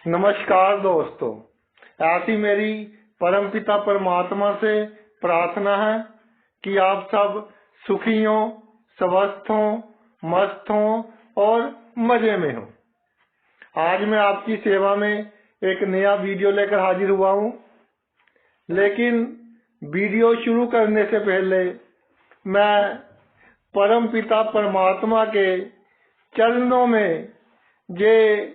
नमस्कार दोस्तों, ऐसी मेरी परमपिता परमात्मा से प्रार्थना है कि आप सब सुखी हों, स्वस्थ हों, मस्त हों और मजे में हों। आज मैं आपकी सेवा में एक नया वीडियो लेकर हाजिर हुआ हूँ, लेकिन वीडियो शुरू करने से पहले मैं परमपिता परमात्मा के चरणों में ये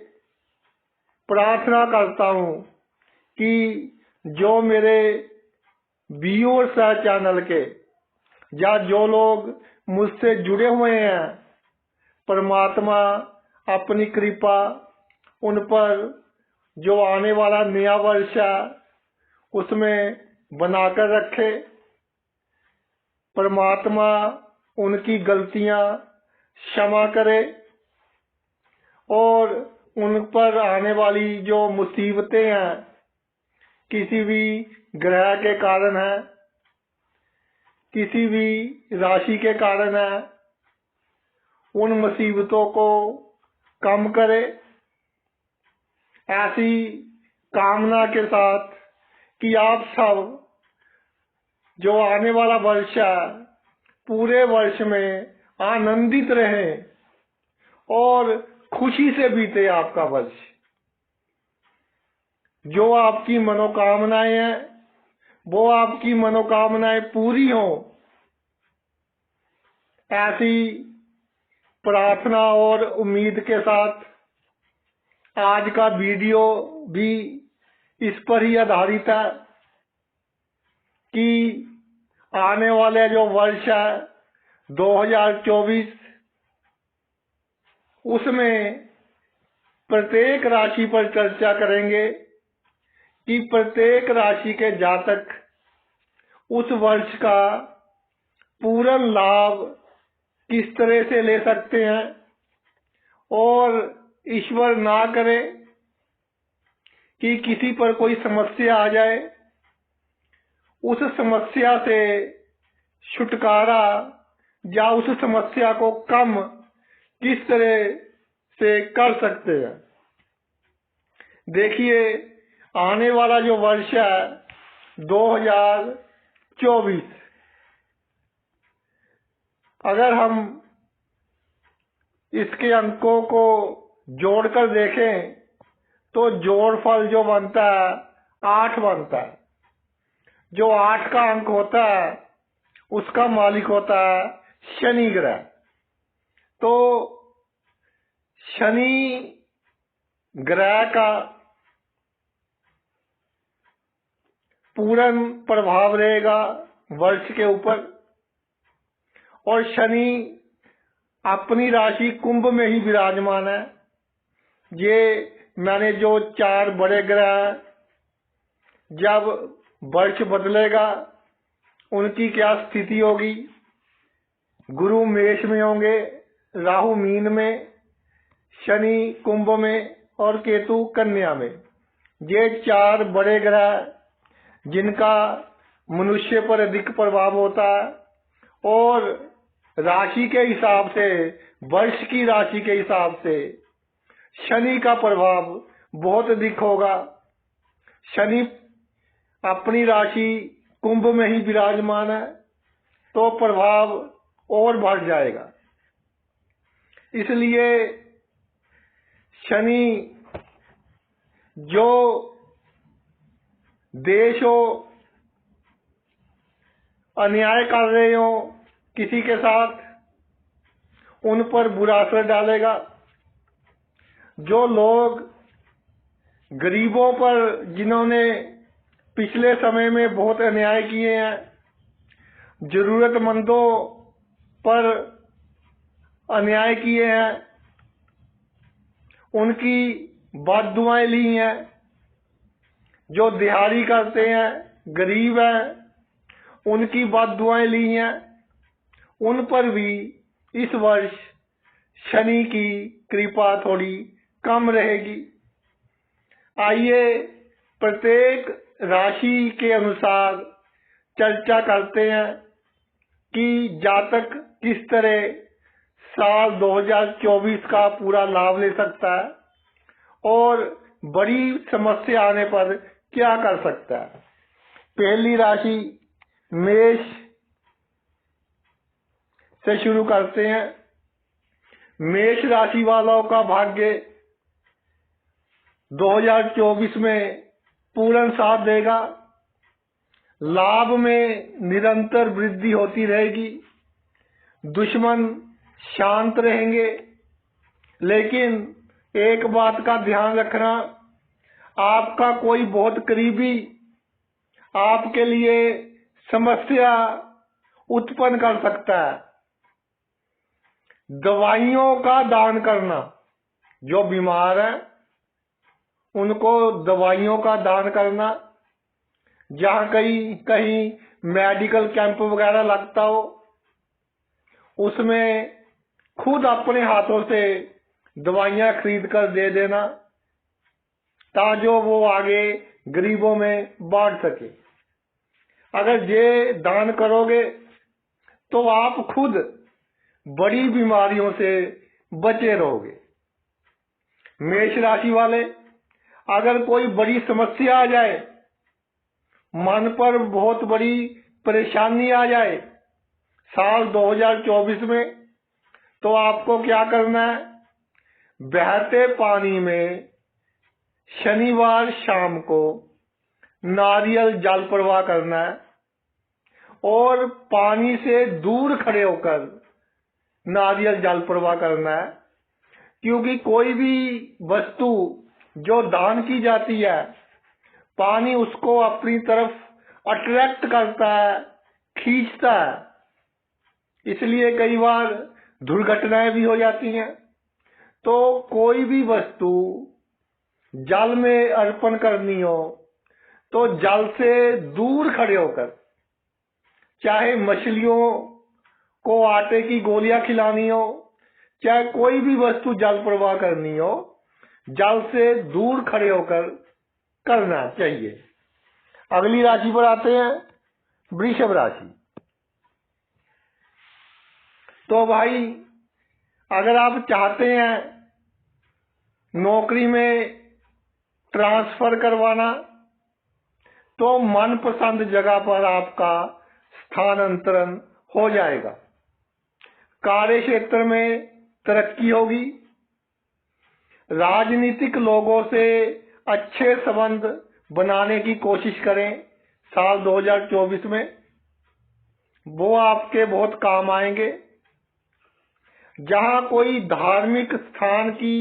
प्रार्थना करता हूँ कि जो मेरे व्यूअर्स हैं चैनल के, या जो लोग मुझसे जुड़े हुए हैं, परमात्मा अपनी कृपा उन पर जो आने वाला नया वर्ष है उसमें बनाकर रखे। परमात्मा उनकी गलतियां क्षमा करे और उन पर आने वाली जो मुसीबतें हैं, किसी भी ग्रह के कारण है, किसी भी राशि के कारण है, उन मुसीबतों को कम करे। ऐसी कामना के साथ कि आप सब जो आने वाला वर्ष है पूरे वर्ष में आनंदित रहें और खुशी से बीते आपका वर्ष। जो आपकी मनोकामनाएं हैं वो आपकी मनोकामनाएं पूरी हों, ऐसी प्रार्थना और उम्मीद के साथ आज का वीडियो भी इस पर ही आधारित है कि आने वाले जो वर्ष है 2024, उसमें प्रत्येक राशि पर चर्चा करेंगे कि प्रत्येक राशि के जातक उस वर्ष का पूर्ण लाभ किस तरह से ले सकते हैं, और ईश्वर ना करे कि किसी पर कोई समस्या आ जाए, उस समस्या से छुटकारा या उस समस्या को कम किस तरह से कर सकते हैं। देखिए, आने वाला जो वर्ष है 2024, अगर हम इसके अंकों को जोड़कर देखें तो जोड़फल जो बनता है 8 बनता है। जो 8 का अंक होता है उसका मालिक होता है शनि ग्रह। तो शनि ग्रह का पूर्ण प्रभाव रहेगा वर्ष के ऊपर, और शनि अपनी राशि कुंभ में ही विराजमान है। ये मैंने जो 4 बड़े ग्रह जब वर्ष बदलेगा उनकी क्या स्थिति होगी, गुरु मेष में होंगे, राहु मीन में, शनि कुंभ में और केतु कन्या में। ये 4 बड़े ग्रह जिनका मनुष्य पर अधिक प्रभाव होता है, और राशि के हिसाब से, वर्ष की राशि के हिसाब से शनि का प्रभाव बहुत अधिक होगा। शनि अपनी राशि कुंभ में ही विराजमान है तो प्रभाव और बढ़ जाएगा। इसलिए शनि जो देश हो अन्याय कर रहे हो किसी के साथ, उन पर बुरा असर डालेगा। जो लोग गरीबों पर, जिन्होंने पिछले समय में बहुत अन्याय किए हैं, जरूरतमंदों पर अन्याय किए हैं, उनकी बददुआएं ली हैं, जो दिहाड़ी करते हैं, गरीब हैं, उनकी बददुआएं ली हैं, उन पर भी इस वर्ष शनि की कृपा थोड़ी कम रहेगी। आइए प्रत्येक राशि के अनुसार चर्चा करते हैं कि जातक किस तरह साल 2024 का पूरा लाभ ले सकता है और बड़ी समस्या आने पर क्या कर सकता है। पहली राशि मेष से शुरू करते हैं। मेष राशि वालों का भाग्य 2024 में पूर्ण साथ देगा। लाभ में निरंतर वृद्धि होती रहेगी। दुश्मन शांत रहेंगे, लेकिन एक बात का ध्यान रखना, आपका कोई बहुत करीबी आपके लिए समस्या उत्पन्न कर सकता है। दवाइयों का दान करना, जो बीमार है उनको दवाइयों का दान करना, जहाँ कहीं मेडिकल कैंप वगैरह लगता हो उसमें खुद अपने हाथों से दवाइयाँ खरीद कर दे देना, ताकि वो आगे गरीबों में बांट सके। अगर ये दान करोगे तो आप खुद बड़ी बीमारियों से बचे रहोगे। मेष राशि वाले, अगर कोई बड़ी समस्या आ जाए, मन पर बहुत बड़ी परेशानी आ जाए साल 2024 में, तो आपको क्या करना है? बहते पानी में शनिवार शाम को नारियल जल प्रवाह करना है और पानी से दूर खड़े होकर नारियल जल प्रवाह करना है। क्योंकि कोई भी वस्तु जो दान की जाती है, पानी उसको अपनी तरफ अट्रैक्ट करता है, खींचता है। इसलिए कई बार दुर्घटनाएं भी हो जाती हैं। तो कोई भी वस्तु जल में अर्पण करनी हो तो जल से दूर खड़े होकर, चाहे मछलियों को आटे की गोलियां खिलानी हो, चाहे कोई भी वस्तु जल प्रवाह करनी हो, जल से दूर खड़े होकर करना चाहिए। अगली राशि पर आते हैं, वृषभ राशि। तो भाई, अगर आप चाहते हैं नौकरी में ट्रांसफर करवाना, तो मनपसंद जगह पर आपका स्थानांतरण हो जाएगा। कार्य क्षेत्र में तरक्की होगी। राजनीतिक लोगों से अच्छे संबंध बनाने की कोशिश करें साल 2024 में, वो आपके बहुत काम आएंगे। जहां कोई धार्मिक स्थान की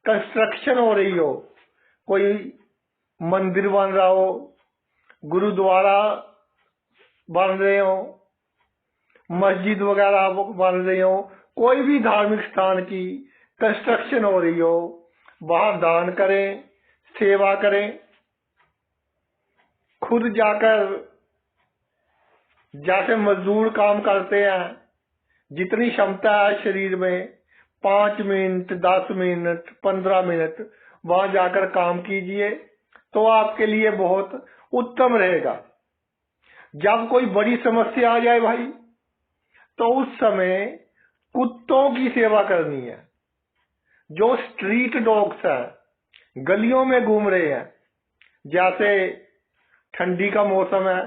कंस्ट्रक्शन हो रही हो, कोई मंदिर बन रहा हो, गुरुद्वारा बन रहे हो, मस्जिद वगैरह बन रही हो, कोई भी धार्मिक स्थान की कंस्ट्रक्शन हो रही हो, वहां दान करें, सेवा करें। खुद जाकर, जैसे मजदूर काम करते हैं, जितनी क्षमता है शरीर में, 5 मिनट, 10 मिनट, 15 मिनट वहां जाकर काम कीजिए, तो आपके लिए बहुत उत्तम रहेगा। जब कोई बड़ी समस्या आ जाए भाई, तो उस समय कुत्तों की सेवा करनी है। जो स्ट्रीट डॉग्स हैं, गलियों में घूम रहे हैं, जैसे ठंडी का मौसम है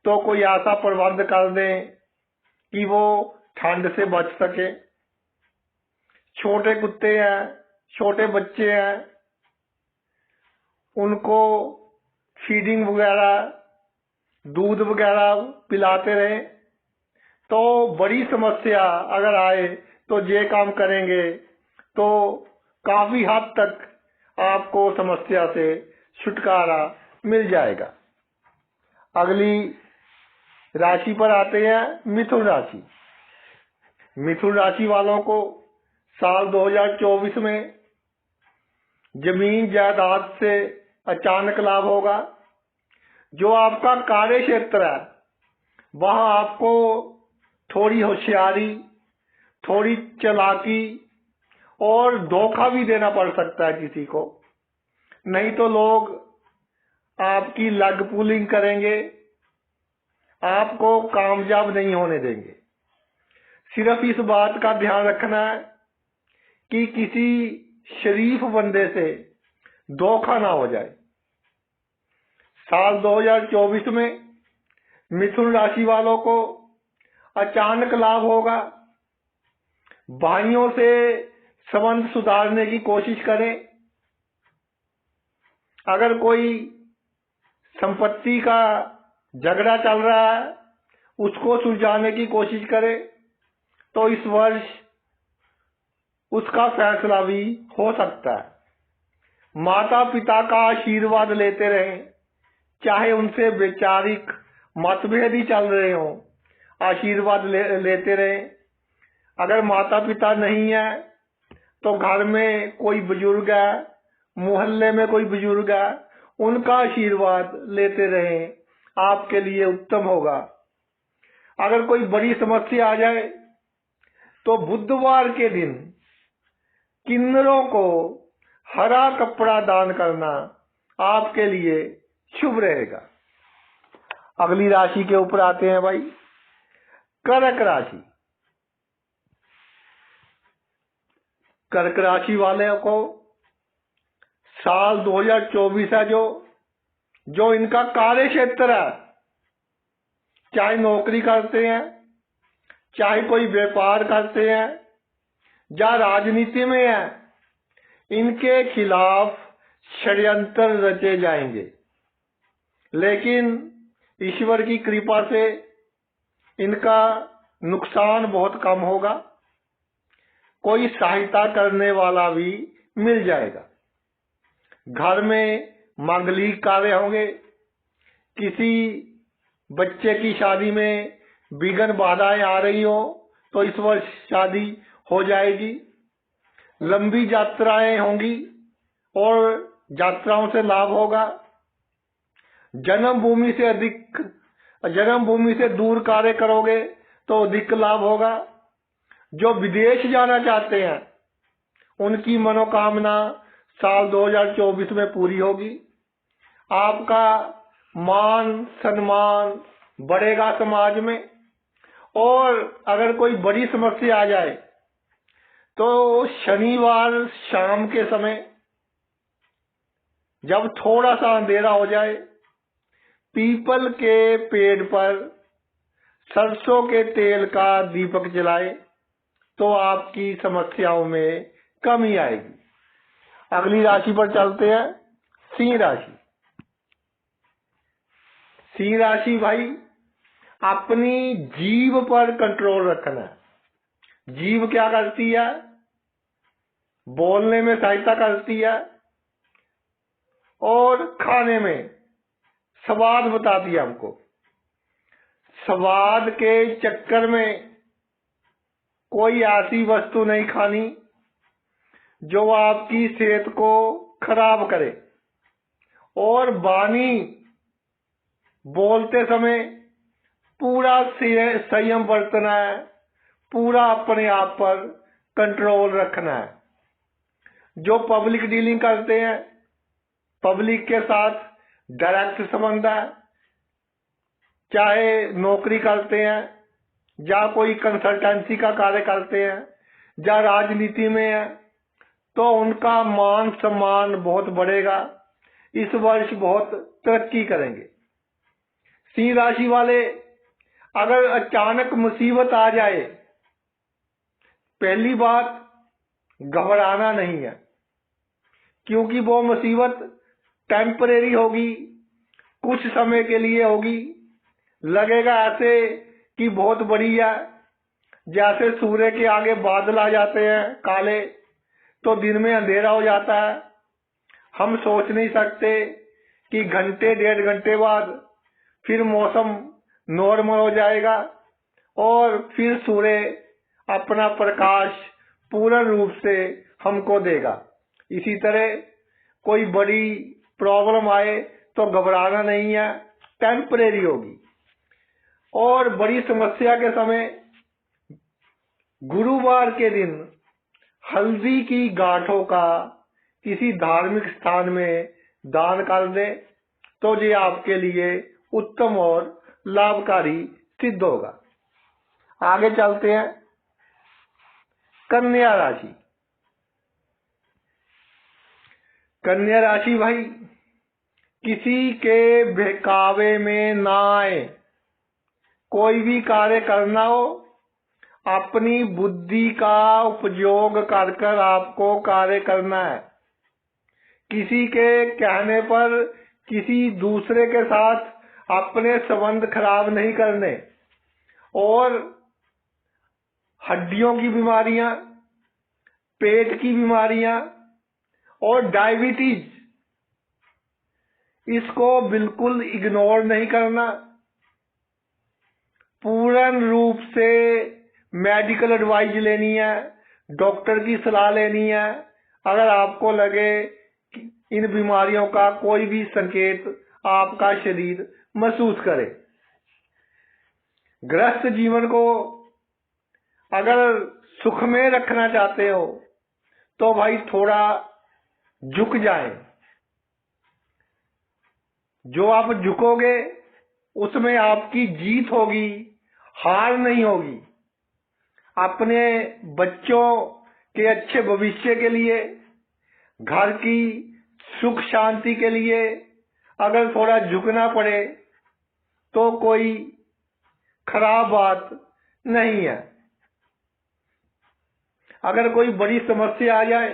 तो कोई ऐसा प्रबंध कर दें कि वो ठंड से बच सके। छोटे कुत्ते हैं, छोटे बच्चे हैं, उनको फीडिंग वगैरह, दूध वगैरह पिलाते रहें। तो बड़ी समस्या अगर आए तो ये काम करेंगे तो काफी हद तक आपको समस्या से छुटकारा मिल जाएगा। अगली राशि पर आते हैं, मिथुन राशि। मिथुन राशि वालों को साल 2024 में जमीन जायदाद से अचानक लाभ होगा। जो आपका कार्य क्षेत्र है, वहां आपको थोड़ी होशियारी, थोड़ी चालाकी और धोखा भी देना पड़ सकता है किसी को। नहीं तो लोग आपकी लग पुलिंग करेंगे, आपको कामयाब नहीं होने देंगे। सिर्फ इस बात का ध्यान रखना है कि किसी शरीफ बंदे से धोखा ना हो जाए। साल 2024 में मिथुन राशि वालों को अचानक लाभ होगा। भाइयों से संबंध सुधारने की कोशिश करें। अगर कोई संपत्ति का झगड़ा चल रहा है, उसको सुलझाने की कोशिश करें तो इस वर्ष उसका फैसला भी हो सकता है। माता पिता का आशीर्वाद लेते रहें, चाहे उनसे वैचारिक मतभेद ही चल रहे हों, आशीर्वाद लेते रहें। अगर माता पिता नहीं है तो घर में कोई बुजुर्ग है, मोहल्ले में कोई बुजुर्ग है, उनका आशीर्वाद लेते रहें, आपके लिए उत्तम होगा। अगर कोई बड़ी समस्या आ जाए तो बुधवार के दिन किन्नरों को हरा कपड़ा दान करना आपके लिए शुभ रहेगा। अगली राशि के ऊपर आते हैं भाई, कर्क राशि। कर्क राशि वाले को साल 2024 है जो इनका कार्य क्षेत्र है, चाहे नौकरी करते हैं, चाहे कोई व्यापार करते हैं या राजनीति में है, इनके खिलाफ षड्यंत्र रचे जाएंगे। लेकिन ईश्वर की कृपा से इनका नुकसान बहुत कम होगा। कोई सहायता करने वाला भी मिल जाएगा। घर में मांगलिक कार्य होंगे। किसी बच्चे की शादी में विघ्न बाधाएं आ रही हो तो इस वर्ष शादी हो जाएगी। लंबी यात्राएं होंगी और यात्राओं से लाभ होगा। जन्मभूमि से दूर कार्य करोगे तो अधिक लाभ होगा। जो विदेश जाना चाहते हैं उनकी मनोकामना साल 2024 में पूरी होगी। आपका मान सम्मान बढ़ेगा समाज में। और अगर कोई बड़ी समस्या आ जाए तो शनिवार शाम के समय जब थोड़ा सा अंधेरा हो जाए, पीपल के पेड़ पर सरसों के तेल का दीपक जलाए तो आपकी समस्याओं में कमी आएगी। अगली राशि पर चलते हैं, सिंह राशि। सिंह राशि भाई, अपनी जीभ पर कंट्रोल रखना है। जीभ क्या करती है? बोलने में सहायता करती है और खाने में स्वाद बताती है हमको। स्वाद के चक्कर में कोई ऐसी वस्तु नहीं खानी जो आपकी सेहत को खराब करे। और वाणी बोलते समय पूरा संयम बरतना है, पूरा अपने आप पर कंट्रोल रखना है। जो पब्लिक डीलिंग करते हैं, पब्लिक के साथ डायरेक्ट संबंध है, चाहे नौकरी करते हैं या कोई कंसल्टेंसी का कार्य करते हैं या राजनीति में है, तो उनका मान सम्मान बहुत बढ़ेगा। इस वर्ष बहुत तरक्की करेंगे। सिंह राशि वाले, अगर अचानक मुसीबत आ जाए, पहली बात घबराना नहीं है, क्योंकि वो मुसीबत टेम्परेरी होगी, कुछ समय के लिए होगी। लगेगा ऐसे कि बहुत बड़ी है। जैसे सूर्य के आगे बादल आ जाते हैं काले, तो दिन में अंधेरा हो जाता है। हम सोच नहीं सकते कि घंटे डेढ़ घंटे बाद फिर मौसम नॉर्मल हो जाएगा और फिर सूर्य अपना प्रकाश पूर्ण रूप से हमको देगा। इसी तरह कोई बड़ी प्रॉब्लम आए तो घबराना नहीं है, टेम्परेरी होगी। और बड़ी समस्या के समय गुरुवार के दिन हल्दी की गांठों का किसी धार्मिक स्थान में दान कर दें तो ये आपके लिए उत्तम और लाभकारी सिद्ध होगा। आगे चलते हैं, कन्या राशि। कन्या राशि भाई, किसी के बहकावे में ना आए। कोई भी कार्य करना हो, अपनी बुद्धि का उपयोग कर कर आपको कार्य करना है। किसी के कहने पर किसी दूसरे के साथ अपने संबंध खराब नहीं करने। और हड्डियों की बीमारियां, पेट की बीमारियां और डायबिटीज, इसको बिल्कुल इग्नोर नहीं करना। पूर्ण रूप से मेडिकल एडवाइस लेनी है, डॉक्टर की सलाह लेनी है। अगर आपको लगे कि इन बीमारियों का कोई भी संकेत आपका शरीर महसूस करे। गृहस्थ जीवन को अगर सुख में रखना चाहते हो तो भाई थोड़ा झुक जाए। जो आप झुकोगे उसमें आपकी जीत होगी, हार नहीं होगी। अपने बच्चों के अच्छे भविष्य के लिए, घर की सुख शांति के लिए अगर थोड़ा झुकना पड़े तो कोई खराब बात नहीं है। अगर कोई बड़ी समस्या आ जाए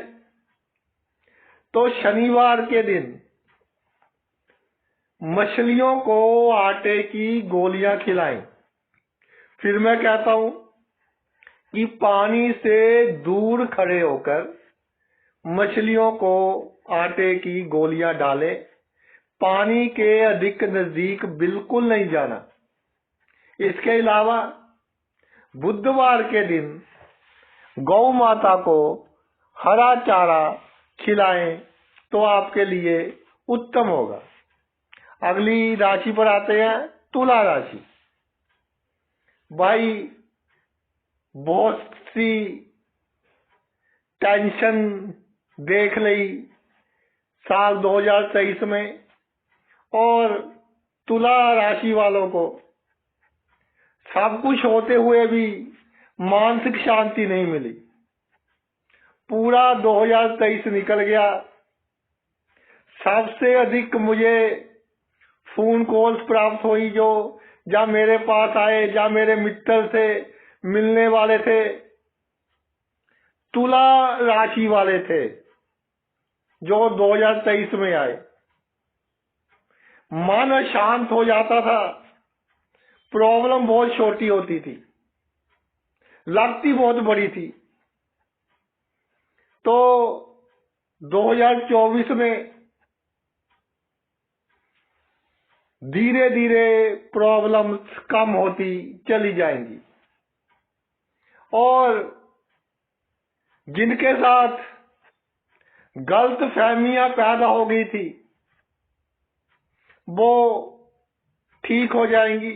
तो शनिवार के दिन मछलियों को आटे की गोलियां खिलाएं। फिर मैं कहता हूं कि पानी से दूर खड़े होकर मछलियों को आटे की गोलियां डालें। पानी के अधिक नजदीक बिल्कुल नहीं जाना। इसके अलावा बुधवार के दिन गौ माता को हरा चारा खिलाएं तो आपके लिए उत्तम होगा। अगली राशि पर आते हैं, तुला राशि। भाई बहुत सी टेंशन देख ली साल 2023 में, और तुला राशि वालों को सब कुछ होते हुए भी मानसिक शांति नहीं मिली। पूरा 2023 निकल गया। सबसे अधिक मुझे फोन कॉल्स प्राप्त हुई जो जहाँ मेरे पास आए, जहाँ मेरे मित्र थे, मिलने वाले थे, तुला राशि वाले थे जो 2023 में आए। मन शांत हो जाता था, प्रॉब्लम बहुत छोटी होती थी, लगती बहुत बड़ी थी। तो 2024 में धीरे धीरे प्रॉब्लम्स कम होती चली जाएंगी, और जिनके साथ गलत फहमियां पैदा हो गई थी वो ठीक हो जाएंगी।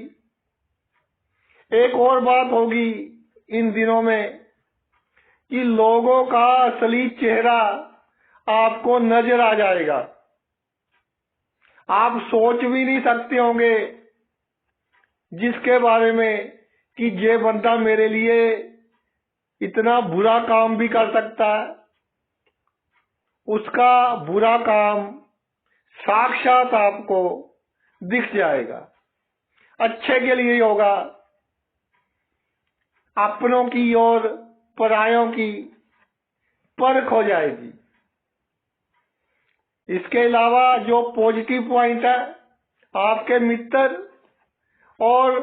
एक और बात होगी इन दिनों में कि लोगों का असली चेहरा आपको नजर आ जाएगा। आप सोच भी नहीं सकते होंगे जिसके बारे में कि ये बंदा मेरे लिए इतना बुरा काम भी कर सकता है। उसका बुरा काम साक्षात आपको दिख जाएगा, अच्छे के लिए ही होगा। अपनों की और परायों की परख हो जाएगी। इसके अलावा जो पॉजिटिव पॉइंट है, आपके मित्र और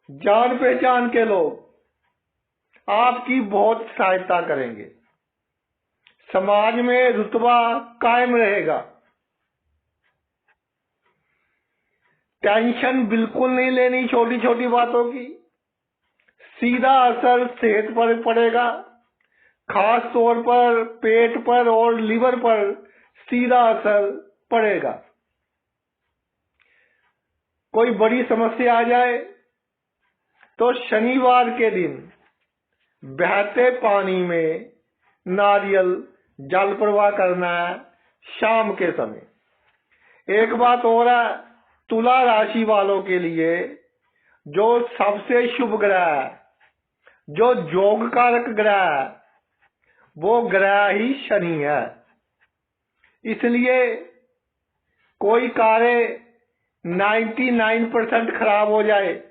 जान पहचान के लोग आपकी बहुत सहायता करेंगे। समाज में रुतबा कायम रहेगा। टेंशन बिल्कुल नहीं लेनी छोटी छोटी बातों की। सीधा असर सेहत पर पड़ेगा, खास तौर पर पेट पर और लीवर पर सीधा असर पड़ेगा। कोई बड़ी समस्या आ जाए तो शनिवार के दिन बहते पानी में नारियल जल प्रवाह करना है शाम के समय। एक बात और है, तुला राशि वालों के लिए जो सबसे शुभ ग्रह है, जो योग कारक ग्रह है, वो ग्रह ही शनि है। इसलिए कोई कार्य 99% खराब हो जाए,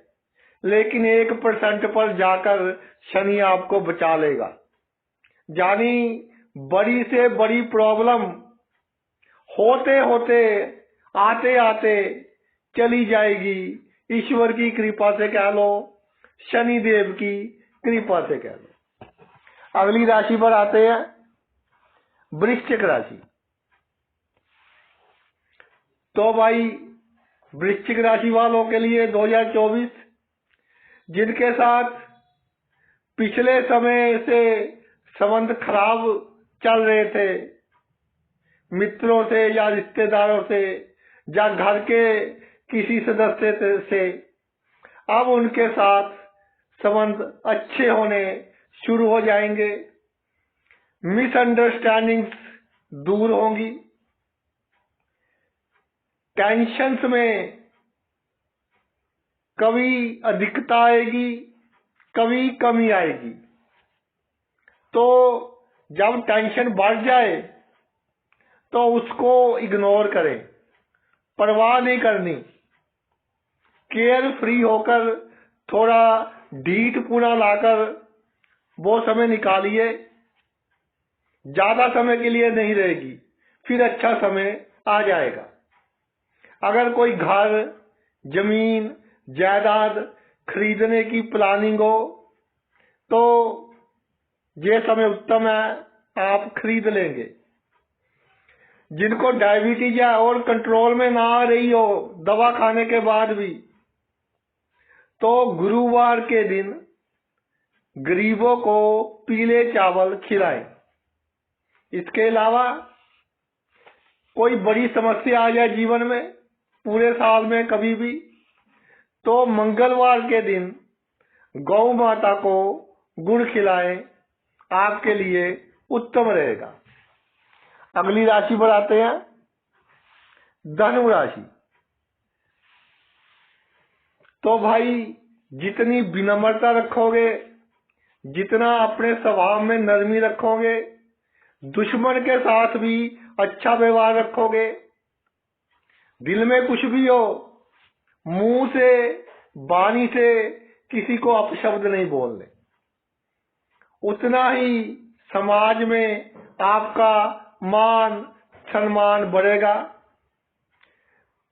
लेकिन 1% पर जाकर शनि आपको बचा लेगा। यानी बड़ी से बड़ी प्रॉब्लम होते होते आते आते चली जाएगी, ईश्वर की कृपा से कह लो, शनि देव की कृपा से कह लो। अगली राशि पर आते हैं, वृश्चिक राशि। तो भाई वृश्चिक राशि वालों के लिए 2024, जिनके साथ पिछले समय से संबंध खराब चल रहे थे, मित्रों से या रिश्तेदारों से या घर के किसी सदस्य से, अब उनके साथ संबंध अच्छे होने शुरू हो जाएंगे। मिसअंडरस्टैंडिंग्स दूर होंगी। टेंशन्स में कभी अधिकता आएगी, कभी कमी आएगी। तो जब टेंशन बढ़ जाए तो उसको इग्नोर करें, परवाह नहीं करनी। केयर फ्री होकर थोड़ा ढीठपुना लाकर वो समय निकालिए। ज्यादा समय के लिए नहीं रहेगी, फिर अच्छा समय आ जाएगा। अगर कोई घर, जमीन, जायदाद खरीदने की प्लानिंग हो तो ये समय उत्तम है, आप खरीद लेंगे। जिनको डायबिटीज है और कंट्रोल में ना आ रही हो दवा खाने के बाद भी, तो गुरुवार के दिन गरीबों को पीले चावल खिलाएं। इसके अलावा कोई बड़ी समस्या आ जाए जीवन में, पूरे साल में कभी भी, तो मंगलवार के दिन गौ माता को गुड़ खिलाएं, आपके लिए उत्तम रहेगा। अगली राशि पर आते हैं, धनु राशि। तो भाई जितनी विनम्रता रखोगे, जितना अपने स्वभाव में नरमी रखोगे, दुश्मन के साथ भी अच्छा व्यवहार रखोगे, दिल में कुछ भी हो, मुंह से वाणी से किसी को अपशब्द नहीं बोलने, उतना ही समाज में आपका मान सम्मान बढ़ेगा।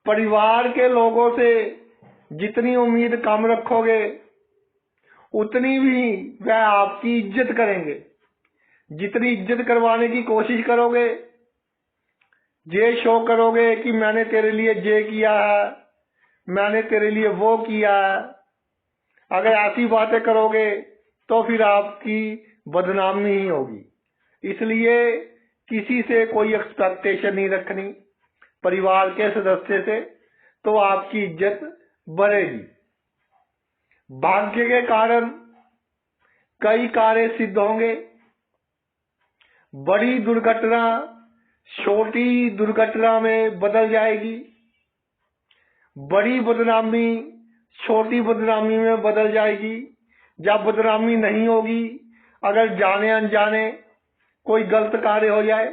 परिवार के लोगों से जितनी उम्मीद कम रखोगे, उतनी भी वह आपकी इज्जत करेंगे। जितनी इज्जत करवाने की कोशिश करोगे, ये शो करोगे कि मैंने तेरे लिए ये किया है, मैंने तेरे लिए वो किया है, अगर ऐसी बातें करोगे तो फिर आपकी बदनामी ही होगी। इसलिए किसी से कोई एक्सपेक्टेशन नहीं रखनी, परिवार के सदस्य से, तो आपकी इज्जत बढ़ेगी। भाग्य के कारण कई कार्य सिद्ध होंगे। बड़ी दुर्घटना छोटी दुर्घटना में बदल जाएगी, बड़ी बदनामी छोटी बदनामी में बदल जाएगी। जब बदनामी नहीं होगी, अगर जाने अनजाने कोई गलत कार्य हो जाए,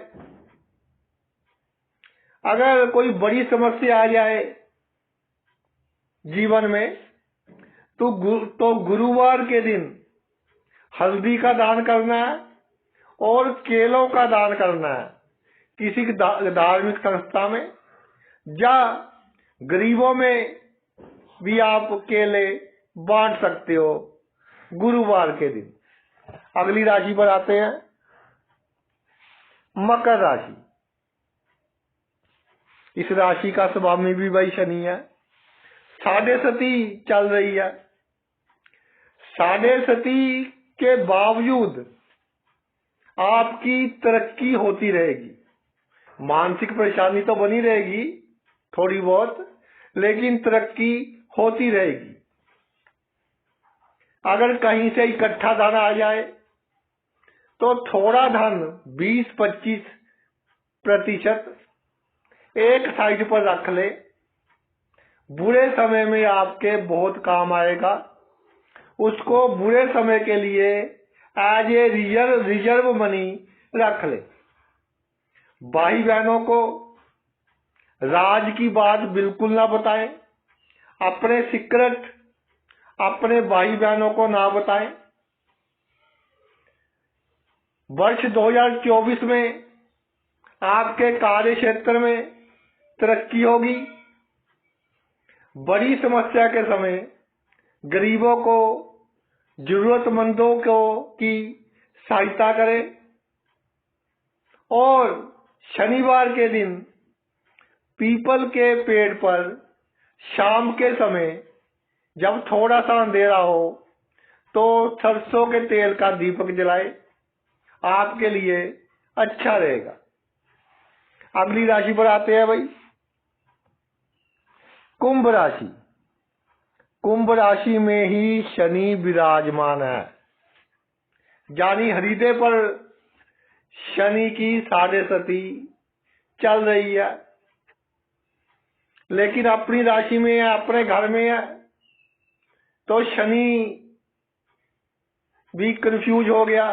अगर कोई बड़ी समस्या आ जाए जीवन में, तो गुरुवार के दिन हल्दी का दान करना है और केलों का दान करना है किसी धार्मिक संस्था में, या गरीबों में भी आप केले बांट सकते हो गुरुवार के दिन। अगली राशि पर आते हैं, मकर राशि। इस राशि का स्वामी भी भाई शनि है। 7.5 चल रही है। 7.5 के बावजूद आपकी तरक्की होती रहेगी। मानसिक परेशानी तो बनी रहेगी थोड़ी बहुत, लेकिन तरक्की होती रहेगी। अगर कहीं से इकट्ठा धन आ जाए तो थोड़ा धन 20-25% एक साइड पर रख ले, बुरे समय में आपके बहुत काम आएगा। उसको बुरे समय के लिए एज ए रिजर्व मनी रख ले। भाई बहनों को राज की बात बिल्कुल ना बताएं, अपने सीक्रेट अपने भाई बहनों को ना बताएं। वर्ष 2024 में आपके कार्य क्षेत्र में तरक्की होगी। बड़ी समस्या के समय गरीबों को, जरूरतमंदों को की सहायता करें। और शनिवार के दिन पीपल के पेड़ पर शाम के समय जब थोड़ा सा अंधेरा हो तो सरसों के तेल का दीपक जलाए, आपके लिए अच्छा रहेगा। अगली राशि पर आते हैं भाई, कुंभ राशि। कुंभ राशि में ही शनि विराजमान है, यानी हृदय पर शनि की साढ़े सती चल रही है, लेकिन अपनी राशि में है, अपने घर में है, तो शनि भी कंफ्यूज हो गया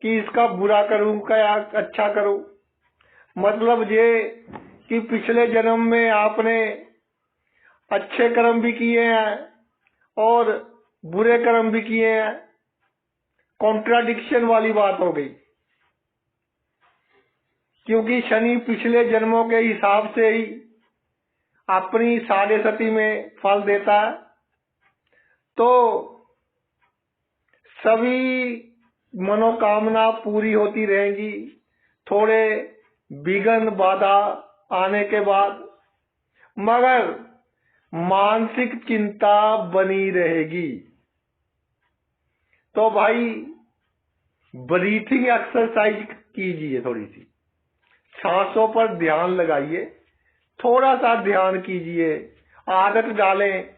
कि इसका बुरा करूं क्या अच्छा करूं। मतलब ये कि पिछले जन्म में आपने अच्छे कर्म भी किए हैं और बुरे कर्म भी किए हैं, कॉन्ट्राडिक्शन वाली बात हो गई। क्योंकि शनि पिछले जन्मों के हिसाब से ही अपनी साढ़े सती में फल देता है, तो सभी मनोकामना पूरी होती रहेंगी थोड़े विघ्न बाधा आने के बाद, मगर मानसिक चिंता बनी रहेगी। तो भाई ब्रीथिंग एक्सरसाइज कीजिए, थोड़ी सी सांसों पर ध्यान लगाइए, थोड़ा सा ध्यान कीजिए, आदत डालें।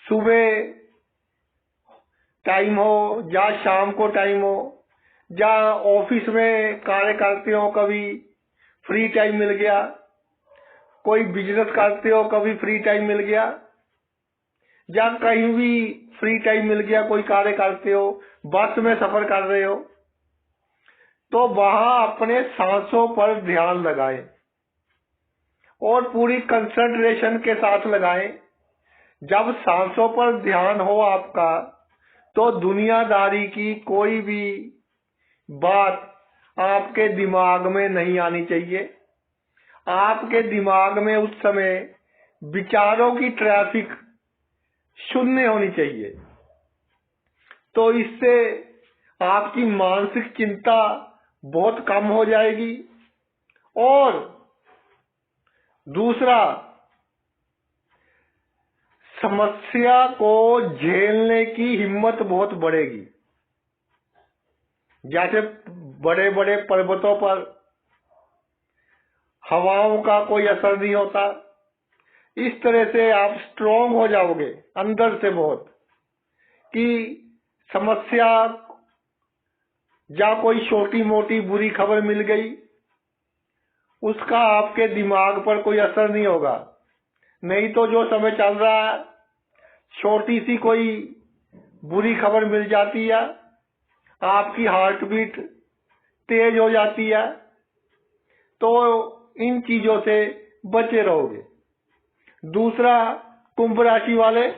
सुबह टाइम हो या शाम को टाइम हो, या ऑफिस में कार्य करते हो कभी फ्री टाइम मिल गया, कोई बिजनेस करते हो कभी फ्री टाइम मिल गया, या कहीं भी फ्री टाइम मिल गया, कोई कार्य करते हो, बस में सफर कर रहे हो, तो वहां अपने सांसों पर ध्यान लगाएं और पूरी कंसंट्रेशन के साथ लगाएं। जब सांसों पर ध्यान हो आपका, तो दुनियादारी की कोई भी बात आपके दिमाग में नहीं आनी चाहिए। आपके दिमाग में उस समय विचारों की ट्रैफिक शून्य होनी चाहिए। तो इससे आपकी मानसिक चिंता बहुत कम हो जाएगी। और दूसरा, समस्या को झेलने की हिम्मत बहुत बढ़ेगी। जैसे बड़े बड़े पर्वतों पर हवाओं का कोई असर नहीं होता, इस तरह से आप स्ट्रॉन्ग हो जाओगे अंदर से बहुत, कि समस्या या कोई छोटी मोटी बुरी खबर मिल गई, उसका आपके दिमाग पर कोई असर नहीं होगा। नहीं तो जो समय चल रहा है, छोटी सी कोई बुरी खबर मिल जाती है, आपकी हार्ट बीट तेज हो जाती है, तो इन चीजों से बचे रहोगे। दूसरा, कुंभ राशि वाले,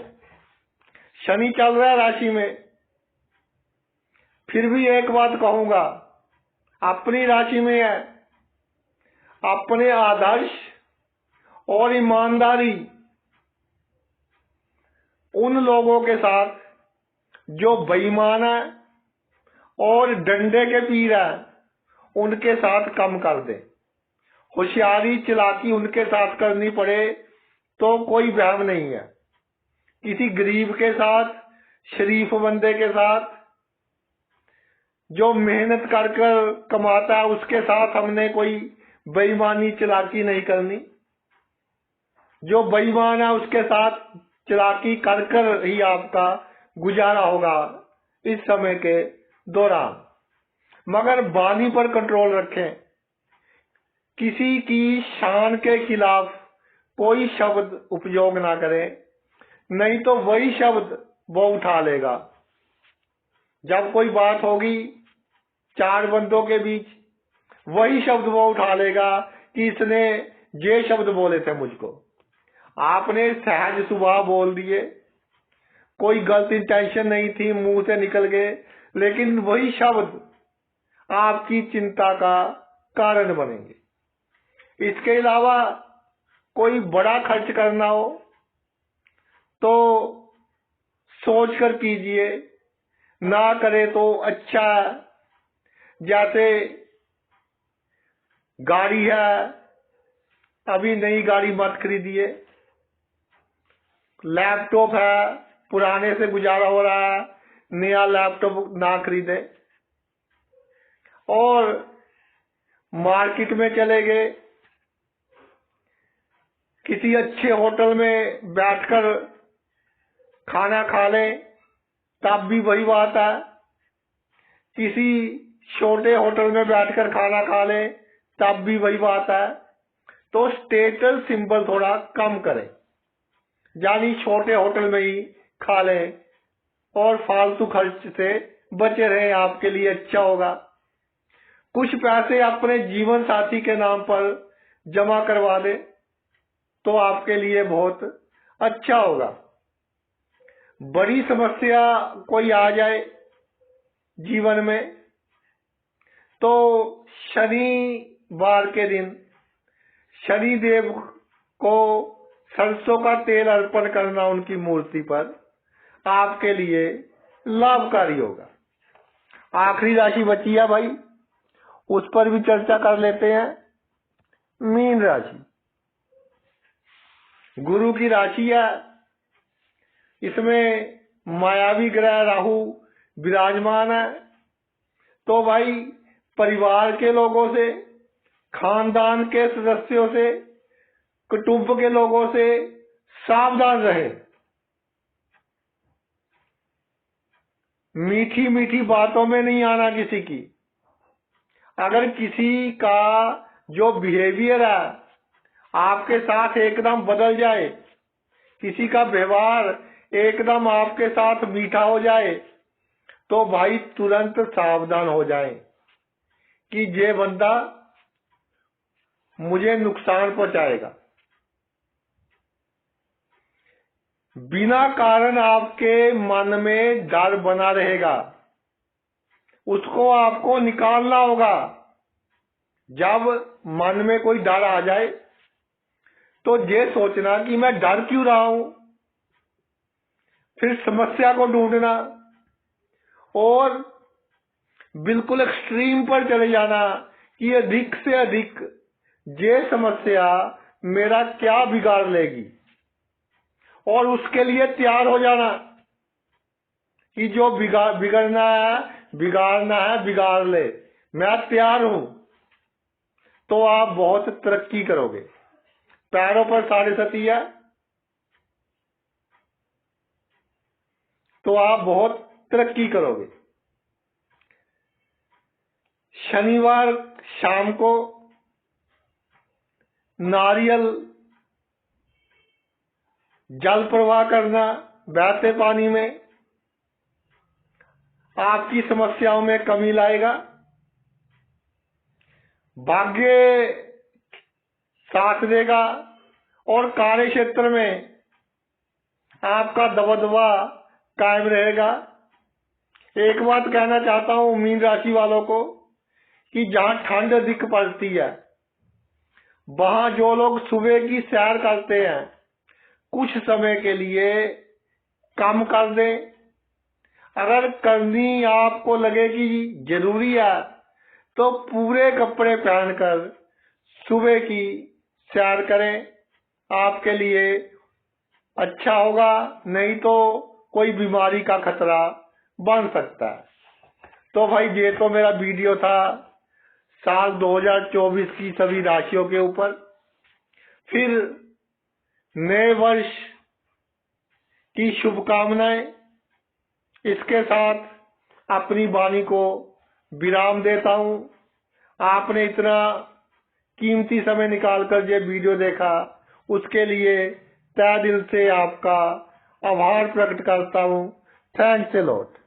शनि चल रहा है राशि में, फिर भी एक बात कहूंगा, अपनी राशि में है, अपने आदर्श और ईमानदारी उन लोगों के साथ जो बेईमान है और डंडे के पीर है, उनके साथ कम कर दे। होशियारी चालाकी उनके साथ करनी पड़े तो कोई वहम नहीं है। किसी गरीब के साथ, शरीफ बंदे के साथ, जो मेहनत कर कर कमाता है, उसके साथ हमने कोई बेईमानी चालाकी नहीं करनी। जो बेईमान है उसके साथ चालाकी कर कर ही आपका गुजारा होगा इस समय के दौरान। मगर वाणी पर कंट्रोल रखें, किसी की शान के खिलाफ कोई शब्द उपयोग ना करें, नहीं तो वही शब्द वो उठा लेगा। जब कोई बात होगी चार बंदों के बीच, वही शब्द वो उठा लेगा कि इसने ये शब्द बोले थे मुझको। आपने सहज सुभाव बोल दिए, कोई गलत इंटेंशन नहीं थी, मुंह से निकल गए, लेकिन वही शब्द आपकी चिंता का कारण बनेंगे। इसके अलावा कोई बड़ा खर्च करना हो तो सोच कर कीजिए, ना करे तो अच्छा। जैसे गाड़ी है, अभी नई गाड़ी मत खरीदिए। लैपटॉप है, पुराने से गुजारा हो रहा है, नया लैपटॉप ना खरीदे। और मार्केट में चले गए, किसी अच्छे होटल में बैठकर खाना खा लें, तब भी वही बात है। किसी छोटे होटल में बैठकर खाना खा लें, तब भी वही बात है। तो स्टेटस सिंबल थोड़ा कम करें, यानी छोटे होटल में ही खा लें और फालतू खर्च से बचे रहें, आपके लिए अच्छा होगा। कुछ पैसे अपने जीवन साथी के नाम पर जमा करवा दें तो आपके लिए बहुत अच्छा होगा। बड़ी समस्या कोई आ जाए जीवन में तो शनिवार के दिन शनि देव को सरसों का तेल अर्पण करना उनकी मूर्ति पर आपके लिए लाभकारी होगा। आखिरी राशि बची है भाई, उस पर भी चर्चा कर लेते हैं। मीन राशि गुरु की राशि है, इसमें मायावी ग्रह राहु विराजमान है। तो भाई परिवार के लोगों से, खानदान के सदस्यों से, कुटुंब के लोगों से सावधान रहे। मीठी मीठी बातों में नहीं आना किसी की। अगर किसी का जो बिहेवियर है आपके साथ एकदम बदल जाए, किसी का व्यवहार एकदम आपके साथ मीठा हो जाए, तो भाई तुरंत सावधान हो जाएं कि ये बंदा मुझे नुकसान पहुंचाएगा। बिना कारण आपके मन में डर बना रहेगा, उसको आपको निकालना होगा। जब मन में कोई डर आ जाए तो ये सोचना कि मैं डर क्यों रहा हूं, फिर समस्या को ढूंढना और बिल्कुल एक्सट्रीम पर चले जाना कि अधिक से अधिक ये समस्या मेरा क्या बिगाड़ लेगी, और उसके लिए तैयार हो जाना कि जो बिगड़ना है, बिगाड़ना है, बिगाड़ ले, मैं तैयार हूं। तो आप बहुत तरक्की करोगे। पैरों पर 7.5 है तो आप बहुत तरक्की करोगे। शनिवार शाम को नारियल जल प्रवाह करना बहते पानी में आपकी समस्याओं में कमी लाएगा। भाग्य साथ देगा और कार्य क्षेत्र में आपका दबदबा कायम रहेगा। एक बात कहना चाहता हूं मीन राशि वालों को कि जहां ठंड अधिक पड़ती है, वहां जो लोग सुबह की सैर करते हैं कुछ समय के लिए कम कर दें। अगर करनी आपको लगे कि जरूरी है तो पूरे कपड़े पहनकर सुबह की सैर करें, आपके लिए अच्छा होगा, नहीं तो कोई बीमारी का खतरा बन सकता है। तो भाई ये तो मेरा वीडियो था साल 2024 की सभी राशियों के ऊपर। फिर नए वर्ष की शुभकामनाएं, इसके साथ अपनी वाणी को विराम देता हूं। आपने इतना कीमती समय निकालकर ये वीडियो देखा, उसके लिए तहे दिल से आपका आभार प्रकट करता हूं। Thanks a lot.